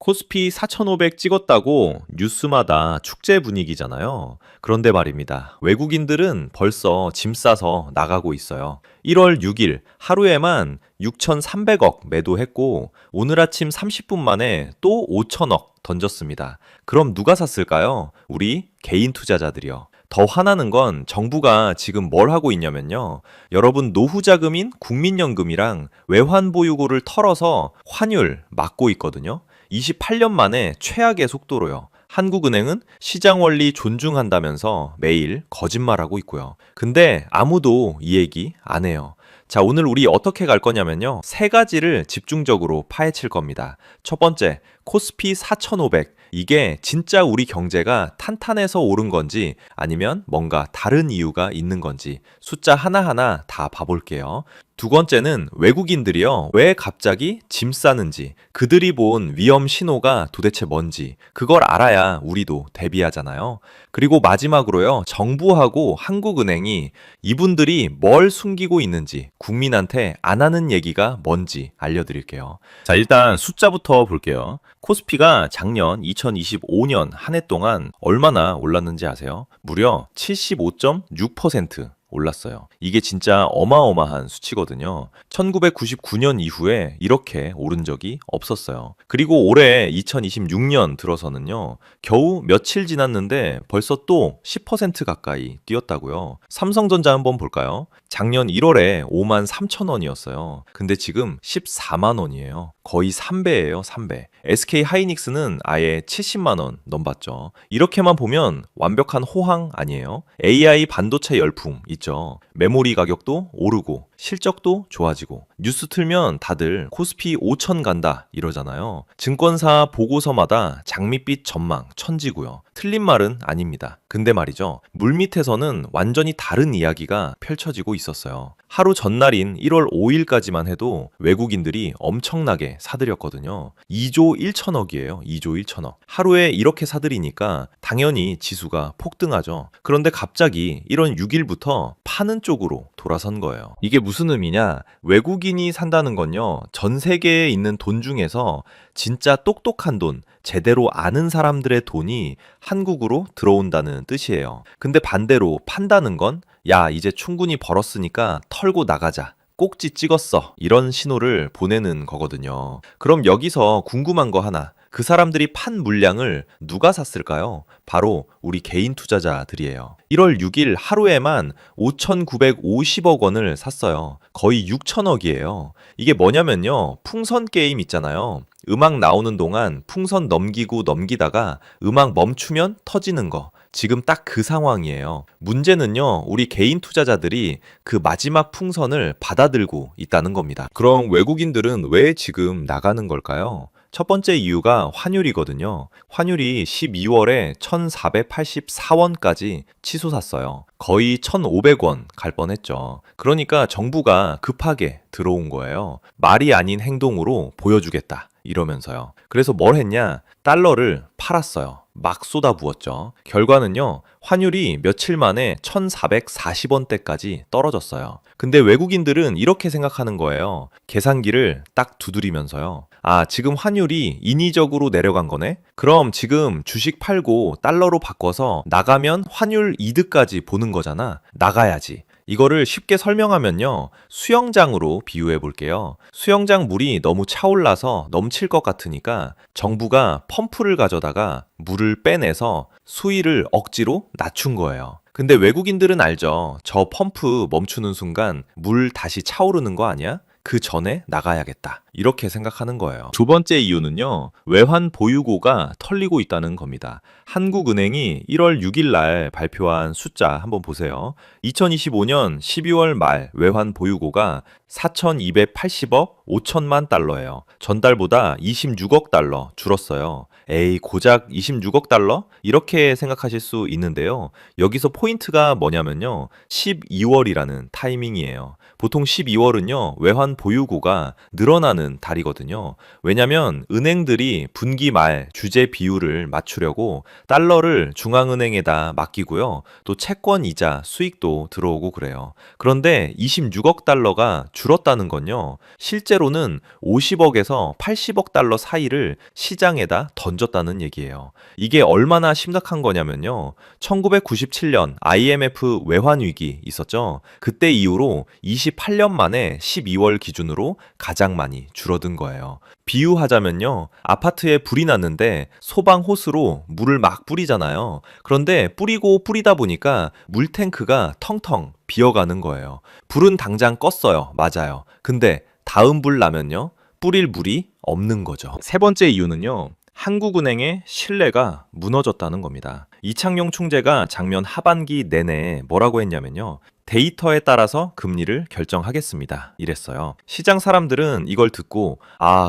코스피 4,500 찍었다고 뉴스마다 축제 분위기잖아요. 그런데 말입니다. 외국인들은 벌써 짐 싸서 나가고 있어요. 1월 6일 하루에만 6,300억 매도했고 오늘 아침 30분 만에 또 5천억 던졌습니다. 그럼 누가 샀을까요? 우리 개인 투자자들이요. 더 화나는 건 정부가 지금 뭘 하고 있냐면요. 여러분 노후자금인 국민연금이랑 외환보유고를 털어서 환율 막고 있거든요. 28년 만에 최악의 속도로요. 한국은행은 시장 원리 존중한다면서 매일 거짓말하고 있고요. 근데 아무도 이 얘기 안 해요. 자, 오늘 우리 어떻게 갈 거냐면요. 세 가지를 집중적으로 파헤칠 겁니다. 첫 번째, 코스피 4,500. 이게 진짜 우리 경제가 탄탄해서 오른 건지 아니면 뭔가 다른 이유가 있는 건지 숫자 하나하나 다 봐볼게요. 두 번째는 외국인들이요. 왜 갑자기 짐 싸는지, 그들이 본 위험 신호가 도대체 뭔지, 그걸 알아야 우리도 대비하잖아요. 그리고 마지막으로요. 정부하고 한국은행이 이분들이 뭘 숨기고 있는지, 국민한테 안 하는 얘기가 뭔지 알려드릴게요. 자, 일단 숫자부터 볼게요. 코스피가 작년 2025년 한 해 동안 얼마나 올랐는지 아세요? 무려 75.6% 올랐어요. 이게 진짜 어마어마한 수치거든요. 1999년 이후에 이렇게 오른 적이 없었어요. 그리고 올해 2026년 들어서는요. 겨우 며칠 지났는데 벌써 또 10% 가까이 뛰었다고요. 삼성전자 한번 볼까요? 작년 1월에 5만 3천 원이었어요. 근데 지금 14만 원이에요. 거의 3배예요, 3배. SK 하이닉스는 아예 70만 원 넘봤죠. 이렇게만 보면 완벽한 호황 아니에요? AI 반도체 열풍 있죠. 메모리 가격도 오르고 실적도 좋아지고 뉴스 틀면 다들 코스피 5천 간다 이러잖아요. 증권사 보고서마다 장밋빛 전망 천지고요. 틀린 말은 아닙니다. 근데 말이죠. 물밑에서는 완전히 다른 이야기가 펼쳐지고 있었어요. 하루 전날인 1월 5일까지만 해도 외국인들이 엄청나게 사들였거든요. 2조 1천억이에요. 2조 1천억. 하루에 이렇게 사들이니까 당연히 지수가 폭등하죠. 그런데 갑자기 1월 6일부터 파는 쪽으로 돌아선 거예요. 이게 무슨 의미냐? 외국인이 산다는 건요. 전 세계에 있는 돈 중에서 진짜 똑똑한 돈, 제대로 아는 사람들의 돈이 한국으로 들어온다는 뜻이에요. 근데 반대로 판다는 건 야, 이제 충분히 벌었으니까 털고 나가자. 꼭지 찍었어. 이런 신호를 보내는 거거든요. 그럼 여기서 궁금한 거 하나. 그 사람들이 판 물량을 누가 샀을까요? 바로 우리 개인 투자자들이에요. 1월 6일 하루에만 5,950억 원을 샀어요. 거의 6천억이에요. 이게 뭐냐면요. 풍선 게임 있잖아요. 음악 나오는 동안 풍선 넘기고 넘기다가 음악 멈추면 터지는 거. 지금 딱 그 상황이에요. 문제는요, 우리 개인 투자자들이 그 마지막 풍선을 받아들고 있다는 겁니다. 그럼 외국인들은 왜 지금 나가는 걸까요? 첫 번째 이유가 환율이거든요. 환율이 12월에 1,484원까지 치솟았어요. 거의 1,500원 갈 뻔했죠. 그러니까 정부가 급하게 들어온 거예요. 말이 아닌 행동으로 보여주겠다. 이러면서요. 그래서 뭘 했냐? 달러를 팔았어요. 막 쏟아부었죠. 결과는요, 환율이 며칠 만에 1,440원대까지 떨어졌어요. 근데 외국인들은 이렇게 생각하는 거예요. 계산기를 딱 두드리면서요. 아, 지금 환율이 인위적으로 내려간 거네? 그럼 지금 주식 팔고 달러로 바꿔서 나가면 환율 이득까지 보는 거잖아. 나가야지. 이거를 쉽게 설명하면요. 수영장으로 비유해 볼게요. 수영장 물이 너무 차올라서 넘칠 것 같으니까 정부가 펌프를 가져다가 물을 빼내서 수위를 억지로 낮춘 거예요. 근데 외국인들은 알죠. 저 펌프 멈추는 순간 물 다시 차오르는 거 아니야? 그 전에 나가야겠다. 이렇게 생각하는 거예요. 두 번째 이유는요. 외환 보유고가 털리고 있다는 겁니다. 한국은행이 1월 6일 날 발표한 숫자 한번 보세요. 2025년 12월 말 외환 보유고가 4,280억 5천만 달러예요. 전달보다 26억 달러 줄었어요. 에이, 고작 26억 달러? 이렇게 생각하실 수 있는데요. 여기서 포인트가 뭐냐면요. 12월이라는 타이밍이에요. 보통 12월은요, 외환 보유고가 늘어나는 달이거든요. 왜냐면 은행들이 분기 말 주재 비율을 맞추려고 달러를 중앙은행에다 맡기고요. 또 채권 이자 수익도 들어오고 그래요. 그런데 26억 달러가 줄었다는 건요, 실제로는 50억에서 80억 달러 사이를 시장에다 던졌다는 얘기예요. 이게 얼마나 심각한 거냐면요. 1997년 IMF 외환 위기 있었죠. 그때 이후로 28년 만에 12월 기준으로 가장 많이 줄어든 거예요. 비유하자면요. 아파트에 불이 났는데 소방 호스로 물을 막 뿌리잖아요. 그런데 뿌리고 뿌리다 보니까 물탱크가 텅텅 비어가는 거예요. 불은 당장 껐어요. 맞아요. 근데 다음 불 나면요, 뿌릴 물이 없는 거죠. 세 번째 이유는요, 한국은행의 신뢰가 무너졌다는 겁니다. 이창용 총재가 작년 하반기 내내 뭐라고 했냐면요, 데이터에 따라서 금리를 결정하겠습니다, 이랬어요. 시장 사람들은 이걸 듣고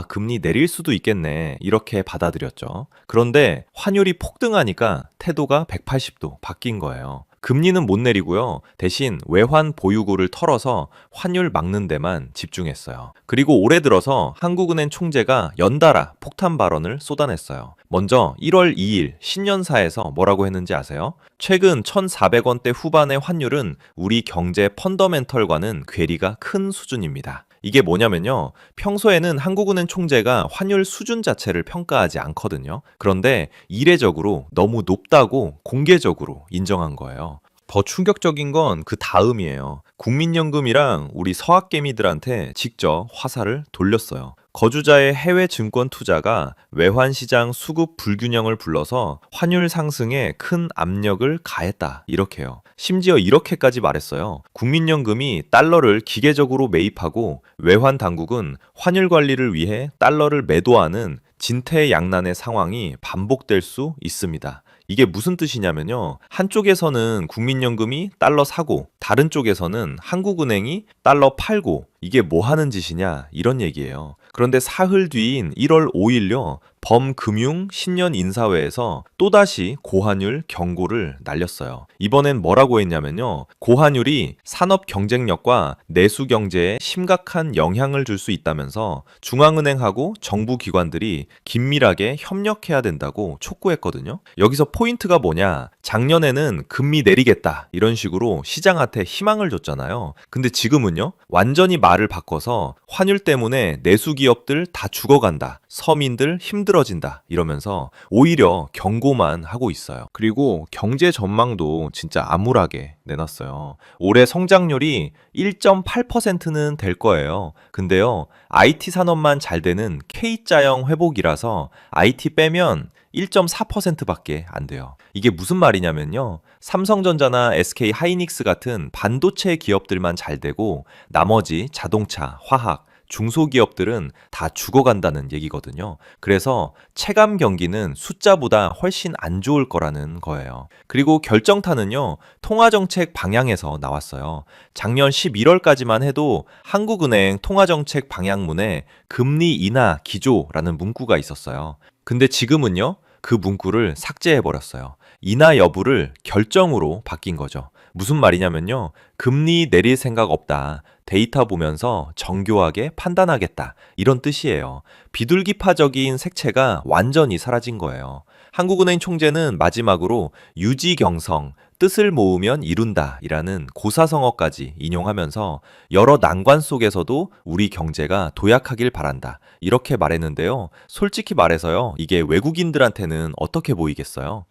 금리 내릴 수도 있겠네, 이렇게 받아들였죠. 그런데 환율이 폭등하니까 태도가 180도 바뀐 거예요. 금리는 못 내리고요. 대신 외환 보유고를 털어서 환율 막는 데만 집중했어요. 그리고 올해 들어서 한국은행 총재가 연달아 폭탄 발언을 쏟아냈어요. 먼저 1월 2일 신년사에서 뭐라고 했는지 아세요? 최근 1,400원대 후반의 환율은 우리 경제 펀더멘털과는 괴리가 큰 수준입니다. 이게 뭐냐면요, 평소에는 한국은행 총재가 환율 수준 자체를 평가하지 않거든요. 그런데 이례적으로 너무 높다고 공개적으로 인정한 거예요. 더 충격적인 건 그 다음이에요. 국민연금이랑 우리 서학개미들한테 직접 화살을 돌렸어요. 거주자의 해외 증권 투자가 외환시장 수급 불균형을 불러서 환율 상승에 큰 압력을 가했다, 이렇게요. 심지어 이렇게까지 말했어요. 국민연금이 달러를 기계적으로 매입하고 외환 당국은 환율 관리를 위해 달러를 매도하는 진퇴양난의 상황이 반복될 수 있습니다. 이게 무슨 뜻이냐면요, 한쪽에서는 국민연금이 달러 사고 다른 쪽에서는 한국은행이 달러 팔고, 이게 뭐 하는 짓이냐, 이런 얘기예요. 그런데 사흘 뒤인 1월 5일요, 범금융 신년 인사회에서 또다시 고환율 경고를 날렸어요. 이번엔 뭐라고 했냐면요, 고환율이 산업 경쟁력과 내수 경제에 심각한 영향을 줄 수 있다면서 중앙은행하고 정부 기관들이 긴밀하게 협력해야 된다고 촉구했거든요. 여기서 포인트가 뭐냐, 작년에는 금리 내리겠다, 이런 식으로 시장한테 희망을 줬잖아요. 근데 지금은요, 완전히 말을 바꿔서 환율 때문에 내수 기업들 다 죽어간다, 서민들 힘들어진다, 이러면서 오히려 경고만 하고 있어요. 그리고 경제 전망도 진짜 암울하게 내놨어요. 올해 성장률이 1.8%는 될 거예요. 근데요, IT 산업만 잘 되는 K자형 회복이라서 IT 빼면 1.4%밖에 안 돼요. 이게 무슨 말이냐면요, 삼성전자나 SK 하이닉스 같은 반도체 기업들만 잘 되고 나머지 자동차, 화학, 중소기업들은 다 죽어간다는 얘기거든요. 그래서 체감 경기는 숫자보다 훨씬 안 좋을 거라는 거예요. 그리고 결정타는요, 통화정책 방향에서 나왔어요. 작년 11월까지만 해도 한국은행 통화정책 방향문에 금리 인하 기조라는 문구가 있었어요. 근데 지금은요, 그 문구를 삭제해버렸어요. 인하 여부를 결정으로 바뀐 거죠. 무슨 말이냐면요, 금리 내릴 생각 없다, 데이터 보면서 정교하게 판단하겠다, 이런 뜻이에요. 비둘기파적인 색채가 완전히 사라진 거예요. 한국은행 총재는 마지막으로 유지경성, 뜻을 모으면 이룬다 이라는 고사성어까지 인용하면서 여러 난관 속에서도 우리 경제가 도약하길 바란다, 이렇게 말했는데요. 솔직히 말해서요, 이게 외국인들한테는 어떻게 보이겠어요?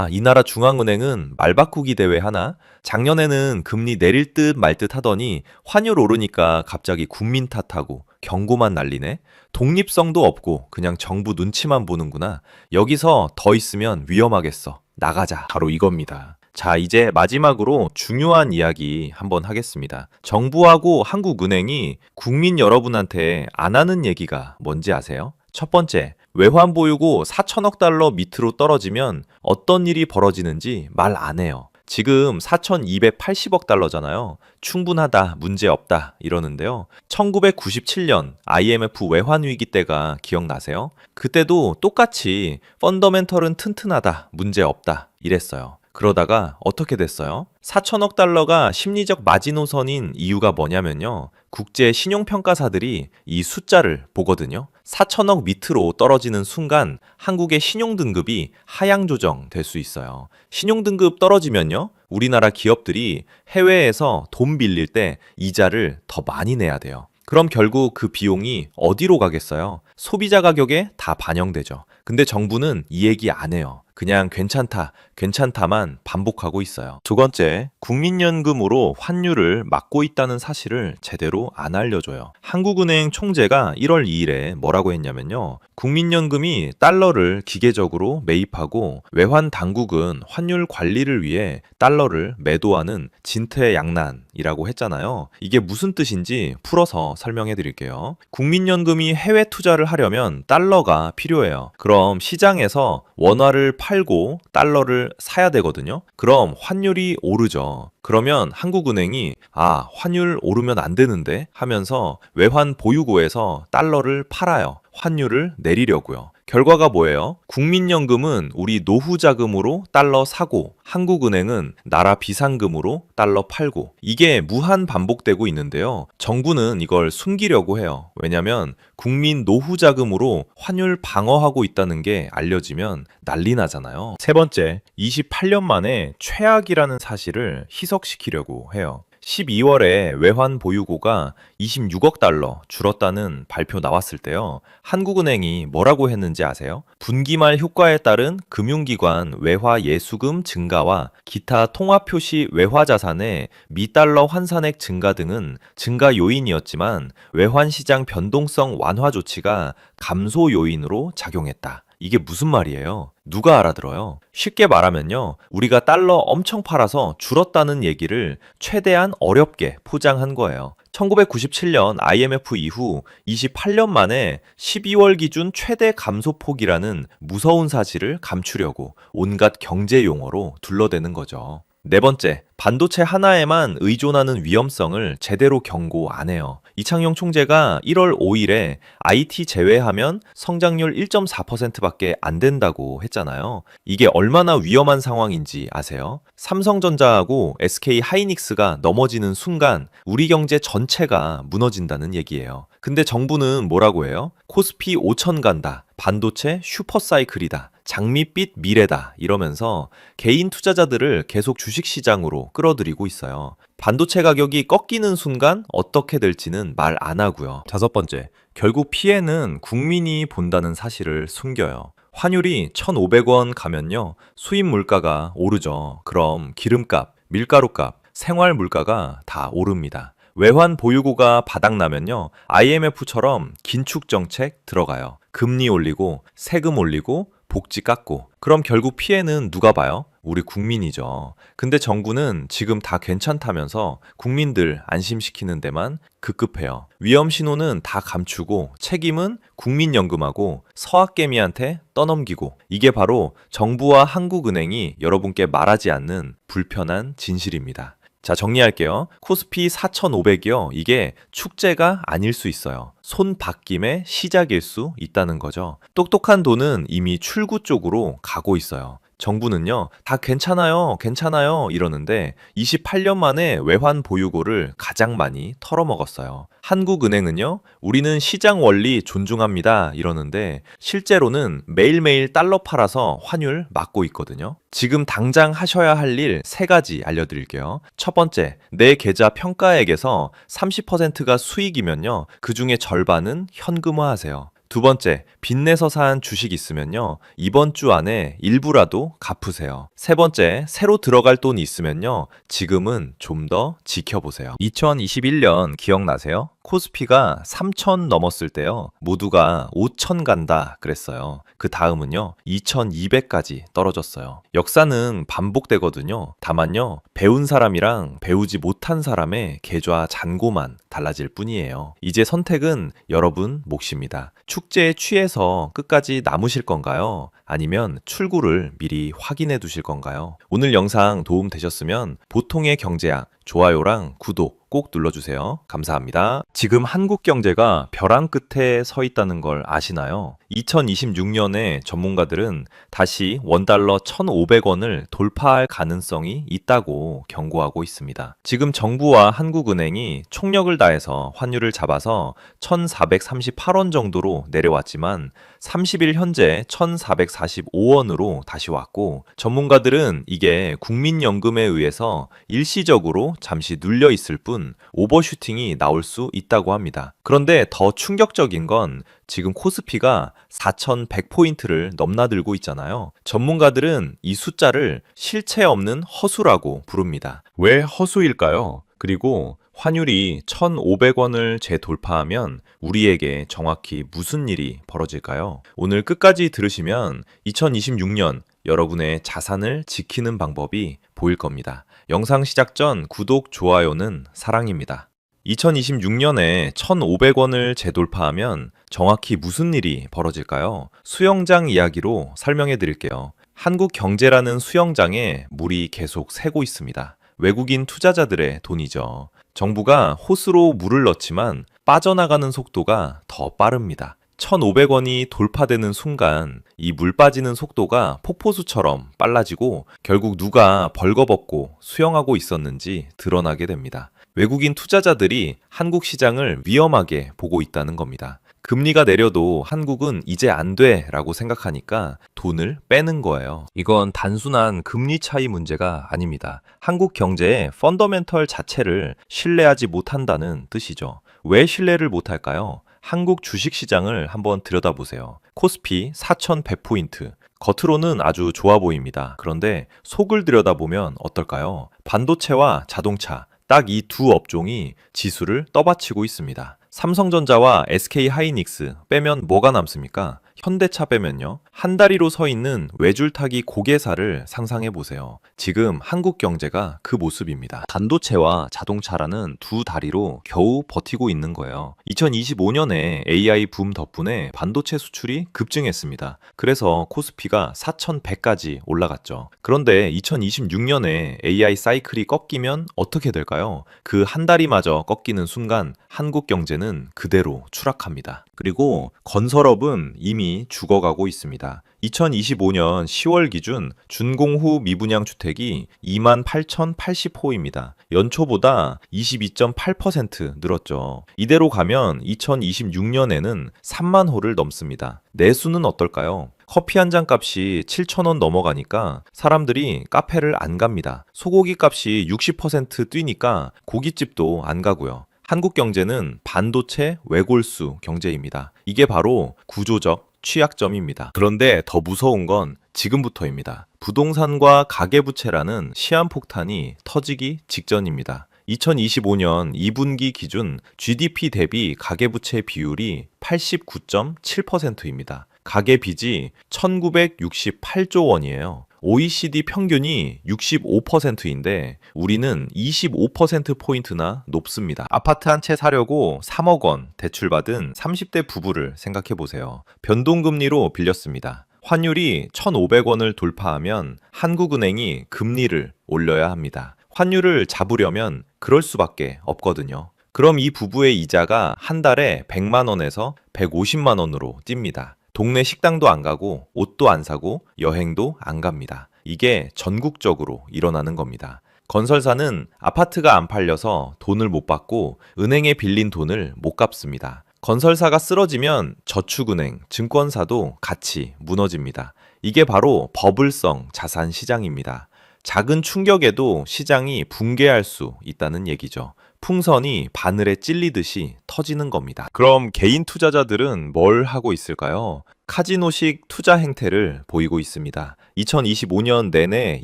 이 나라 중앙은행은 말바꾸기 대회 하나? 작년에는 금리 내릴 듯 말 듯 하더니 환율 오르니까 갑자기 국민 탓하고 경고만 날리네? 독립성도 없고 그냥 정부 눈치만 보는구나. 여기서 더 있으면 위험하겠어. 나가자. 바로 이겁니다. 자, 이제 마지막으로 중요한 이야기 한번 하겠습니다. 정부하고 한국은행이 국민 여러분한테 안 하는 얘기가 뭔지 아세요? 첫 번째, 외환 보유고 4천억 달러 밑으로 떨어지면 어떤 일이 벌어지는지 말 안 해요. 지금 4,280억 달러잖아요. 충분하다, 문제 없다 이러는데요. 1997년 IMF 외환 위기 때가 기억나세요? 그때도 똑같이 펀더멘털은 튼튼하다, 문제 없다 이랬어요. 그러다가 어떻게 됐어요? 4천억 달러가 심리적 마지노선인 이유가 뭐냐면요. 국제 신용평가사들이 이 숫자를 보거든요. 4천억 밑으로 떨어지는 순간 한국의 신용등급이 하향 조정될 수 있어요. 신용등급 떨어지면요. 우리나라 기업들이 해외에서 돈 빌릴 때 이자를 더 많이 내야 돼요. 그럼 결국 그 비용이 어디로 가겠어요? 소비자 가격에 다 반영되죠. 근데 정부는 이 얘기 안 해요. 그냥 괜찮다, 괜찮다만 반복하고 있어요. 두 번째, 국민연금으로 환율을 막고 있다는 사실을 제대로 안 알려줘요. 한국은행 총재가 1월 2일에 뭐라고 했냐면요. 국민연금이 달러를 기계적으로 매입하고 외환 당국은 환율 관리를 위해 달러를 매도하는 진퇴양난이라고 했잖아요. 이게 무슨 뜻인지 풀어서 설명해 드릴게요. 국민연금이 해외 투자를 하려면 달러가 필요해요. 그럼 시장에서 원화를 팔고 달러를 사야 되거든요. 그럼 환율이 오르죠. 그러면 한국은행이 환율 오르면 안 되는데 하면서 외환 보유고에서 달러를 팔아요. 환율을 내리려고요. 결과가 뭐예요? 국민연금은 우리 노후 자금으로 달러 사고 한국은행은 나라 비상금으로 달러 팔고 이게 무한 반복되고 있는데요. 정부는 이걸 숨기려고 해요. 왜냐하면 국민 노후 자금으로 환율 방어하고 있다는 게 알려지면 난리 나잖아요. 세 번째, 28년 만에 최악이라는 사실을 희석시키려고 해요. 12월에 외환 보유고가 26억 달러 줄었다는 발표 나왔을 때요. 한국은행이 뭐라고 했는지 아세요? 분기말 효과에 따른 금융기관 외화 예수금 증가와 기타 통화표시 외화 자산의 미달러 환산액 증가 등은 증가 요인이었지만 외환시장 변동성 완화 조치가 감소 요인으로 작용했다. 이게 무슨 말이에요? 누가 알아들어요? 쉽게 말하면요. 우리가 달러 엄청 팔아서 줄었다는 얘기를 최대한 어렵게 포장한 거예요. 1997년 IMF 이후 28년 만에 12월 기준 최대 감소폭이라는 무서운 사실을 감추려고 온갖 경제 용어로 둘러대는 거죠. 네 번째, 반도체 하나에만 의존하는 위험성을 제대로 경고 안 해요. 이창용 총재가 1월 5일에 IT 제외하면 성장률 1.4%밖에 안 된다고 했잖아요. 이게 얼마나 위험한 상황인지 아세요? 삼성전자하고 SK 하이닉스가 넘어지는 순간 우리 경제 전체가 무너진다는 얘기예요. 근데 정부는 뭐라고 해요? 코스피 5천 간다. 반도체 슈퍼사이클이다. 장밋빛 미래다 이러면서 개인 투자자들을 계속 주식시장으로 끌어들이고 있어요. 반도체 가격이 꺾이는 순간 어떻게 될지는 말 안 하고요. 다섯 번째, 결국 피해는 국민이 본다는 사실을 숨겨요. 환율이 1,500원 가면요. 수입 물가가 오르죠. 그럼 기름값, 밀가루값, 생활 물가가 다 오릅니다. 외환 보유고가 바닥나면요. IMF처럼 긴축 정책 들어가요. 금리 올리고 세금 올리고 복지 깎고 그럼 결국 피해는 누가 봐요? 우리 국민이죠. 근데 정부는 지금 다 괜찮다면서 국민들 안심시키는 데만 급급해요. 위험 신호는 다 감추고 책임은 국민연금하고 서학개미한테 떠넘기고 이게 바로 정부와 한국은행이 여러분께 말하지 않는 불편한 진실입니다. 자, 정리할게요. 코스피 4,500이요. 이게 축제가 아닐 수 있어요. 손바뀜의 시작일 수 있다는 거죠. 똑똑한 돈은 이미 출구 쪽으로 가고 있어요. 정부는요, 다 괜찮아요, 괜찮아요 이러는데 28년 만에 외환 보유고를 가장 많이 털어먹었어요. 한국은행은요, 우리는 시장 원리 존중합니다 이러는데 실제로는 매일매일 달러 팔아서 환율 막고 있거든요. 지금 당장 하셔야 할 일 3가지 알려드릴게요. 첫 번째, 내 계좌 평가액에서 30%가 수익이면요, 그 중에 절반은 현금화하세요. 두 번째, 빚내서 산 주식 있으면요. 이번 주 안에 일부라도 갚으세요. 세 번째, 새로 들어갈 돈 있으면요. 지금은 좀 더 지켜보세요. 2021년 기억나세요? 코스피가 3,000 넘었을 때요. 모두가 5,000 간다 그랬어요. 그 다음은요. 2,200까지 떨어졌어요. 역사는 반복되거든요. 다만요. 배운 사람이랑 배우지 못한 사람의 계좌 잔고만 달라질 뿐이에요. 이제 선택은 여러분 몫입니다. 축제에 취해서 끝까지 남으실 건가요? 아니면 출구를 미리 확인해 두실 건가요? 오늘 영상 도움 되셨으면 보통의 경제학 좋아요랑 구독 꼭 눌러주세요. 감사합니다. 지금 한국 경제가 벼랑 끝에 서 있다는 걸 아시나요? 2026년에 전문가들은 다시 원달러 1,500원을 돌파할 가능성이 있다고 경고하고 있습니다. 지금 정부와 한국은행이 총력을 다해서 환율을 잡아서 1,438원 정도로 내려왔지만 30일 현재 1,445원으로 다시 왔고, 전문가들은 이게 국민연금에 의해서 일시적으로 잠시 눌려 있을 뿐 오버슈팅이 나올 수 있다고 합니다. 그런데 더 충격적인 건 지금 코스피가 4,100포인트를 넘나들고 있잖아요. 전문가들은 이 숫자를 실체 없는 허수라고 부릅니다. 왜 허수일까요? 그리고 환율이 1,500원을 재돌파하면 우리에게 정확히 무슨 일이 벌어질까요? 오늘 끝까지 들으시면 2026년 여러분의 자산을 지키는 방법이 보일 겁니다. 영상 시작 전 구독, 좋아요는 사랑입니다. 2026년에 1,500원을 재돌파하면 정확히 무슨 일이 벌어질까요? 수영장 이야기로 설명해 드릴게요. 한국 경제라는 수영장에 물이 계속 새고 있습니다. 외국인 투자자들의 돈이죠. 정부가 호스로 물을 넣지만 빠져나가는 속도가 더 빠릅니다. 1,500원이 돌파되는 순간 이 물 빠지는 속도가 폭포수처럼 빨라지고 결국 누가 벌거벗고 수영하고 있었는지 드러나게 됩니다. 외국인 투자자들이 한국 시장을 위험하게 보고 있다는 겁니다. 금리가 내려도 한국은 이제 안 돼 라고 생각하니까 돈을 빼는 거예요. 이건 단순한 금리 차이 문제가 아닙니다. 한국 경제의 펀더멘털 자체를 신뢰하지 못한다는 뜻이죠. 왜 신뢰를 못할까요? 한국 주식시장을 한번 들여다보세요. 코스피 4,100포인트. 겉으로는 아주 좋아 보입니다. 그런데 속을 들여다보면 어떨까요? 반도체와 자동차, 딱 이 두 업종이 지수를 떠받치고 있습니다. 삼성전자와 SK하이닉스 빼면 뭐가 남습니까? 현대차 빼면요. 한 다리로 서 있는 외줄타기 고개사를 상상해 보세요. 지금 한국 경제가 그 모습입니다. 반도체와 자동차라는 두 다리로 겨우 버티고 있는 거예요. 2025년에 AI 붐 덕분에 반도체 수출이 급증했습니다. 그래서 코스피가 4,100까지 올라갔죠. 그런데 2026년에 AI 사이클이 꺾이면 어떻게 될까요? 그 한 다리마저 꺾이는 순간 한국 경제는 그대로 추락합니다. 그리고 건설업은 이미 죽어가고 있습니다. 2025년 10월 기준 준공후 미분양 주택이 28,080호입니다. 연초보다 22.8% 늘었죠. 이대로 가면 2026년에는 3만 호를 넘습니다. 내수는 어떨까요? 커피 한 잔 값이 7,000원 넘어가니까 사람들이 카페를 안 갑니다. 소고기 값이 60% 뛰니까 고깃집도 안 가고요. 한국 경제는 반도체 외골수 경제입니다. 이게 바로 구조적 취약점입니다. 그런데 더 무서운 건 지금부터입니다. 부동산과 가계부채라는 시한폭탄이 터지기 직전입니다. 2025년 2분기 기준 GDP 대비 가계부채 비율이 89.7%입니다. 가계빚이 1968조 원이에요. OECD 평균이 65%인데 우리는 25%포인트나 높습니다. 아파트 한 채 사려고 3억 원 대출받은 30대 부부를 생각해 보세요. 변동금리로 빌렸습니다. 환율이 1,500원을 돌파하면 한국은행이 금리를 올려야 합니다. 환율을 잡으려면 그럴 수밖에 없거든요. 그럼 이 부부의 이자가 한 달에 100만 원에서 150만 원으로 뜁니다. 동네 식당도 안 가고 옷도 안 사고 여행도 안 갑니다. 이게 전국적으로 일어나는 겁니다. 건설사는 아파트가 안 팔려서 돈을 못 받고 은행에 빌린 돈을 못 갚습니다. 건설사가 쓰러지면 저축은행, 증권사도 같이 무너집니다. 이게 바로 버블성 자산 시장입니다. 작은 충격에도 시장이 붕괴할 수 있다는 얘기죠. 풍선이 바늘에 찔리듯이 터지는 겁니다. 그럼 개인 투자자들은 뭘 하고 있을까요? 카지노식 투자 행태를 보이고 있습니다. 2025년 내내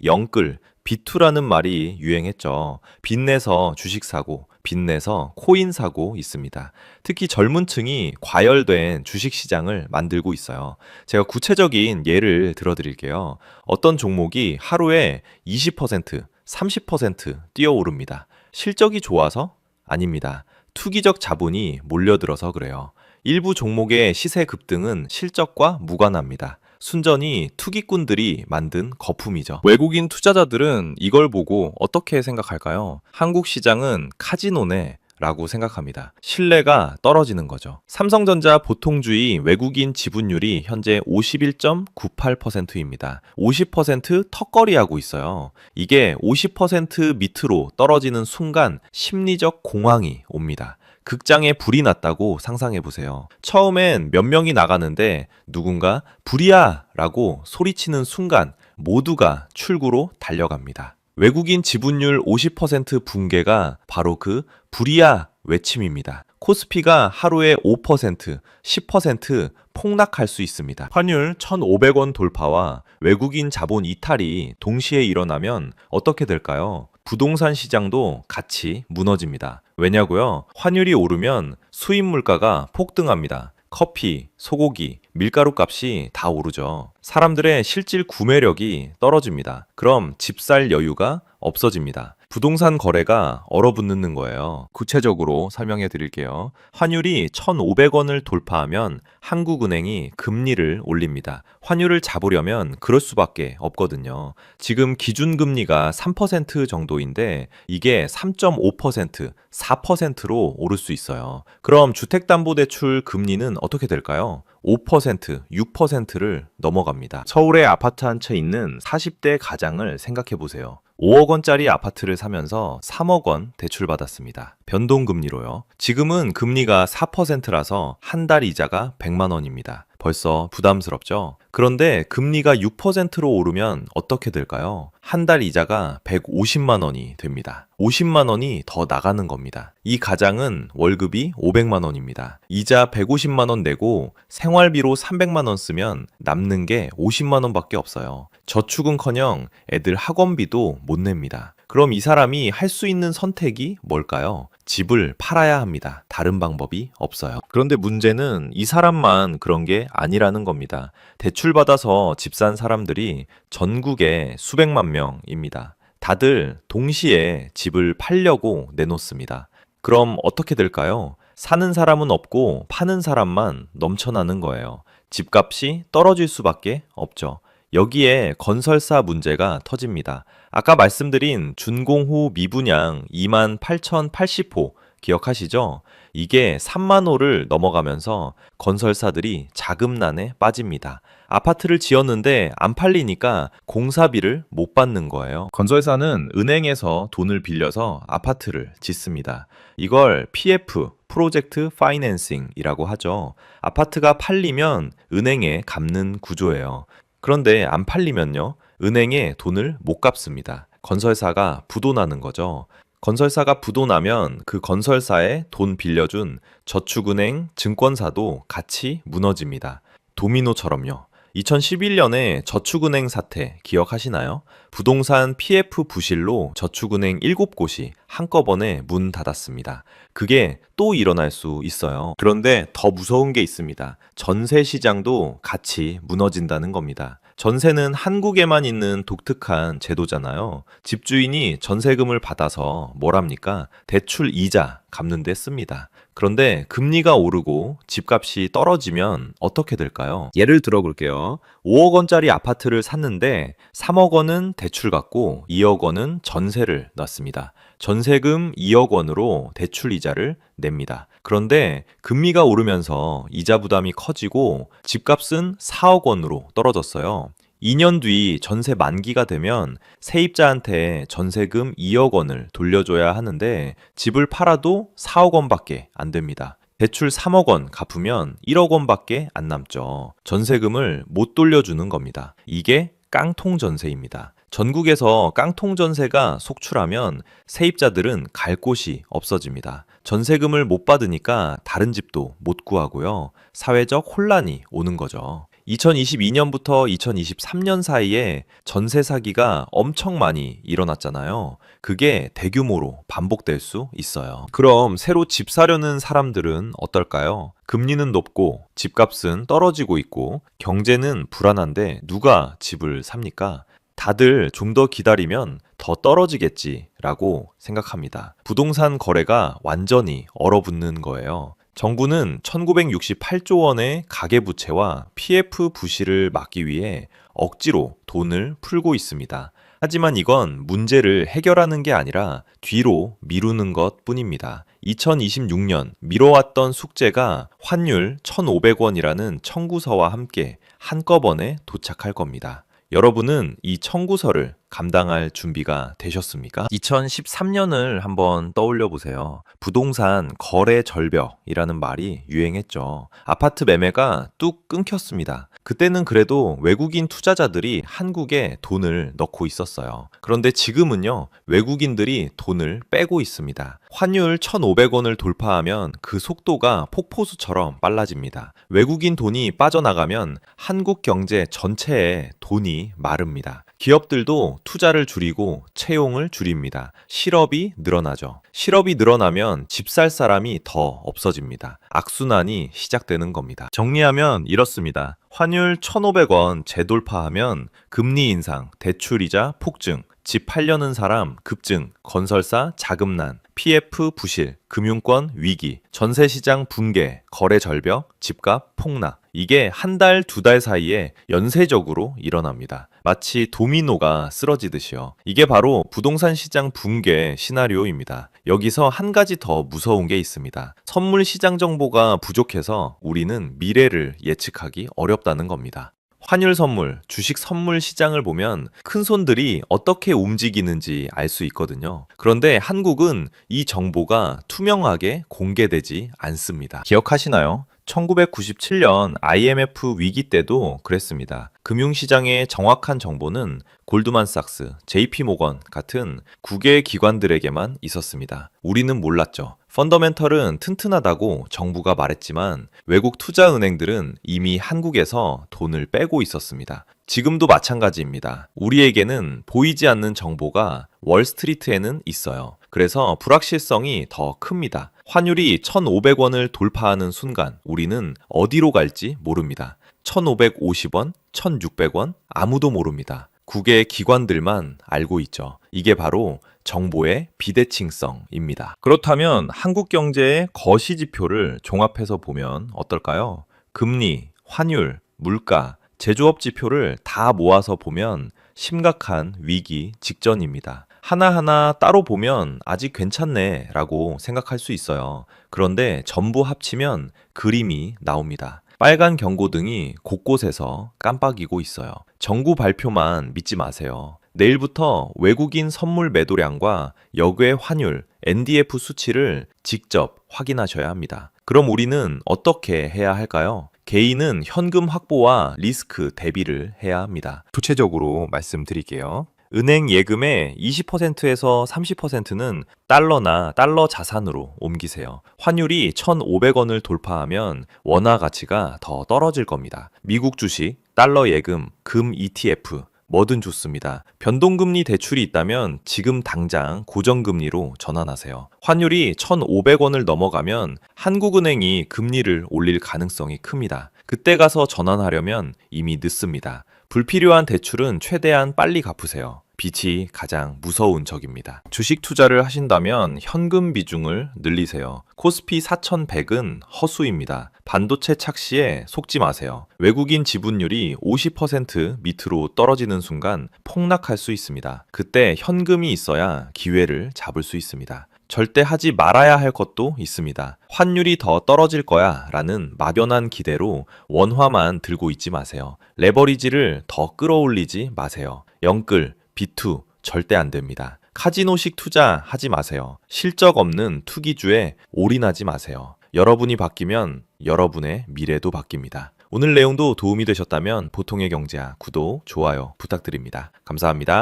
영끌, 비투라는 말이 유행했죠. 빚내서 주식 사고, 빚내서 코인 사고 있습니다. 특히 젊은 층이 과열된 주식시장을 만들고 있어요. 제가 구체적인 예를 들어드릴게요. 어떤 종목이 하루에 20%, 30% 뛰어오릅니다. 실적이 좋아서? 아닙니다. 투기적 자본이 몰려들어서 그래요. 일부 종목의 시세 급등은 실적과 무관합니다. 순전히 투기꾼들이 만든 거품이죠. 외국인 투자자들은 이걸 보고 어떻게 생각할까요? 한국 시장은 카지노네 라고 생각합니다. 신뢰가 떨어지는 거죠. 삼성전자 보통주의 외국인 지분율이 현재 51.98%입니다. 50% 턱걸이하고 있어요. 이게 50% 밑으로 떨어지는 순간 심리적 공황이 옵니다. 극장에 불이 났다고 상상해 보세요. 처음엔 몇 명이 나가는데 누군가 불이야! 라고 소리치는 순간 모두가 출구로 달려갑니다. 외국인 지분율 50% 붕괴가 바로 그 불이야! 외침입니다. 코스피가 하루에 5%, 10% 폭락할 수 있습니다. 환율 1,500원 돌파와 외국인 자본 이탈이 동시에 일어나면 어떻게 될까요? 부동산 시장도 같이 무너집니다. 왜냐고요? 환율이 오르면 수입 물가가 폭등합니다. 커피, 소고기, 밀가루 값이 다 오르죠. 사람들의 실질 구매력이 떨어집니다. 그럼 집 살 여유가 없어집니다. 부동산 거래가 얼어붙는 거예요. 구체적으로 설명해 드릴게요. 환율이 1,500원을 돌파하면 한국은행이 금리를 올립니다. 환율을 잡으려면 그럴 수밖에 없거든요. 지금 기준금리가 3% 정도인데 이게 3.5%, 4%로 오를 수 있어요. 그럼 주택담보대출 금리는 어떻게 될까요? 5%, 6%를 넘어갑니다. 서울에 아파트 한 채 있는 40대 가장을 생각해 보세요. 5억 원짜리 아파트를 사면서 3억 원 대출받았습니다. 변동금리로요. 지금은 금리가 4%라서 한 달 이자가 100만 원입니다. 벌써 부담스럽죠? 그런데 금리가 6%로 오르면 어떻게 될까요? 한 달 이자가 150만 원이 됩니다. 50만 원이 더 나가는 겁니다. 이 가장은 월급이 500만 원입니다. 이자 150만 원 내고 생활비로 300만 원 쓰면 남는 게 50만 원밖에 없어요. 저축은커녕 애들 학원비도 못 냅니다. 그럼 이 사람이 할 수 있는 선택이 뭘까요? 집을 팔아야 합니다. 다른 방법이 없어요. 그런데 문제는 이 사람만 그런 게 아니라는 겁니다. 대출받아서 집 산 사람들이 전국에 수백만 명입니다. 다들 동시에 집을 팔려고 내놓습니다. 그럼 어떻게 될까요? 사는 사람은 없고 파는 사람만 넘쳐나는 거예요. 집값이 떨어질 수밖에 없죠. 여기에 건설사 문제가 터집니다. 아까 말씀드린 준공후 미분양 28,080호 기억하시죠? 이게 3만 호를 넘어가면서 건설사들이 자금난에 빠집니다. 아파트를 지었는데 안 팔리니까 공사비를 못 받는 거예요. 건설사는 은행에서 돈을 빌려서 아파트를 짓습니다. 이걸 PF, 프로젝트 파이낸싱이라고 하죠. 아파트가 팔리면 은행에 갚는 구조예요. 그런데 안 팔리면요, 은행에 돈을 못 갚습니다. 건설사가 부도나는 거죠. 건설사가 부도나면 그 건설사에 돈 빌려준 저축은행, 증권사도 같이 무너집니다. 도미노처럼요. 2011년에 저축은행 사태 기억하시나요? 부동산 PF 부실로 저축은행 7곳이 한꺼번에 문 닫았습니다. 그게 또 일어날 수 있어요. 그런데 더 무서운 게 있습니다. 전세 시장도 같이 무너진다는 겁니다. 전세는 한국에만 있는 독특한 제도잖아요. 집주인이 전세금을 받아서 뭘 합니까? 대출 이자 갚는 데 씁니다. 그런데 금리가 오르고 집값이 떨어지면 어떻게 될까요? 예를 들어 볼게요. 5억 원짜리 아파트를 샀는데 3억 원은 대출 받고 2억 원은 전세를 놨습니다. 전세금 2억 원으로 대출 이자를 냅니다. 그런데 금리가 오르면서 이자 부담이 커지고 집값은 4억 원으로 떨어졌어요. 2년 뒤 전세 만기가 되면 세입자한테 전세금 2억 원을 돌려줘야 하는데 집을 팔아도 4억 원밖에 안 됩니다. 대출 3억 원 갚으면 1억 원밖에 안 남죠. 전세금을 못 돌려주는 겁니다. 이게 깡통 전세입니다. 전국에서 깡통 전세가 속출하면 세입자들은 갈 곳이 없어집니다. 전세금을 못 받으니까 다른 집도 못 구하고요. 사회적 혼란이 오는 거죠. 2022년부터 2023년 사이에 전세 사기가 엄청 많이 일어났잖아요. 그게 대규모로 반복될 수 있어요. 그럼 새로 집 사려는 사람들은 어떨까요? 금리는 높고 집값은 떨어지고 있고 경제는 불안한데 누가 집을 삽니까? 다들 좀 더 기다리면 더 떨어지겠지라고 생각합니다. 부동산 거래가 완전히 얼어붙는 거예요. 정부는 1968조 원의 가계부채와 PF 부실을 막기 위해 억지로 돈을 풀고 있습니다. 하지만 이건 문제를 해결하는 게 아니라 뒤로 미루는 것 뿐입니다. 2026년 미뤄왔던 숙제가 환율 1,500원이라는 청구서와 함께 한꺼번에 도착할 겁니다. 여러분은 이 청구서를 감당할 준비가 되셨습니까? 2013년을 한번 떠올려 보세요. 부동산 거래 절벽이라는 말이 유행했죠. 아파트 매매가 뚝 끊겼습니다. 그때는 그래도 외국인 투자자들이 한국에 돈을 넣고 있었어요. 그런데 지금은요, 외국인들이 돈을 빼고 있습니다. 환율 1,500원을 돌파하면 그 속도가 폭포수처럼 빨라집니다. 외국인 돈이 빠져나가면 한국 경제 전체에 돈이 마릅니다. 기업들도 투자를 줄이고 채용을 줄입니다. 실업이 늘어나죠. 실업이 늘어나면 집 살 사람이 더 없어집니다. 악순환이 시작되는 겁니다. 정리하면 이렇습니다. 환율 1,500원 재돌파하면 금리 인상, 대출이자 폭증, 집 팔려는 사람 급증, 건설사 자금난, PF 부실, 금융권 위기, 전세시장 붕괴, 거래 절벽, 집값 폭락. 이게 한 달, 두 달 사이에 연쇄적으로 일어납니다. 마치 도미노가 쓰러지듯이요. 이게 바로 부동산 시장 붕괴 시나리오입니다. 여기서 한 가지 더 무서운 게 있습니다. 선물 시장 정보가 부족해서 우리는 미래를 예측하기 어렵다는 겁니다. 환율 선물, 주식 선물 시장을 보면 큰 손들이 어떻게 움직이는지 알 수 있거든요. 그런데 한국은 이 정보가 투명하게 공개되지 않습니다. 기억하시나요? 1997년 IMF 위기 때도 그랬습니다. 금융시장의 정확한 정보는 골드만삭스, JP모건 같은 국외 기관들에게만 있었습니다. 우리는 몰랐죠. 펀더멘털은 튼튼하다고 정부가 말했지만 외국 투자은행들은 이미 한국에서 돈을 빼고 있었습니다. 지금도 마찬가지입니다. 우리에게는 보이지 않는 정보가 월스트리트에는 있어요. 그래서 불확실성이 더 큽니다. 환율이 1,500원을 돌파하는 순간 우리는 어디로 갈지 모릅니다. 1,550원, 1,600원 아무도 모릅니다. 국외 기관들만 알고 있죠. 이게 바로 정보의 비대칭성입니다. 그렇다면 한국 경제의 거시지표를 종합해서 보면 어떨까요? 금리, 환율, 물가, 제조업 지표를 다 모아서 보면 심각한 위기 직전입니다. 하나하나 따로 보면 아직 괜찮네 라고 생각할 수 있어요. 그런데 전부 합치면 그림이 나옵니다. 빨간 경고등이 곳곳에서 깜빡이고 있어요. 정부 발표만 믿지 마세요. 내일부터 외국인 선물 매도량과 역외 환율, NDF 수치를 직접 확인하셔야 합니다. 그럼 우리는 어떻게 해야 할까요? 개인은 현금 확보와 리스크 대비를 해야 합니다. 구체적으로 말씀드릴게요. 은행 예금의 20%에서 30%는 달러나 달러 자산으로 옮기세요. 환율이 1,500원을 돌파하면 원화 가치가 더 떨어질 겁니다. 미국 주식, 달러 예금, 금 ETF 뭐든 좋습니다. 변동금리 대출이 있다면 지금 당장 고정금리로 전환하세요. 환율이 1,500원을 넘어가면 한국은행이 금리를 올릴 가능성이 큽니다. 그때 가서 전환하려면 이미 늦습니다. 불필요한 대출은 최대한 빨리 갚으세요. 빚이 가장 무서운 적입니다. 주식 투자를 하신다면 현금 비중을 늘리세요. 코스피 4100은 허수입니다. 반도체 착시에 속지 마세요. 외국인 지분율이 50% 밑으로 떨어지는 순간 폭락할 수 있습니다. 그때 현금이 있어야 기회를 잡을 수 있습니다. 절대 하지 말아야 할 것도 있습니다. 환율이 더 떨어질 거야 라는 막연한 기대로 원화만 들고 있지 마세요. 레버리지를 더 끌어올리지 마세요. 영끌, B2 절대 안 됩니다. 카지노식 투자 하지 마세요. 실적 없는 투기주에 올인하지 마세요. 여러분이 바뀌면 여러분의 미래도 바뀝니다. 오늘 내용도 도움이 되셨다면 보통의 경제학 구독, 좋아요 부탁드립니다. 감사합니다.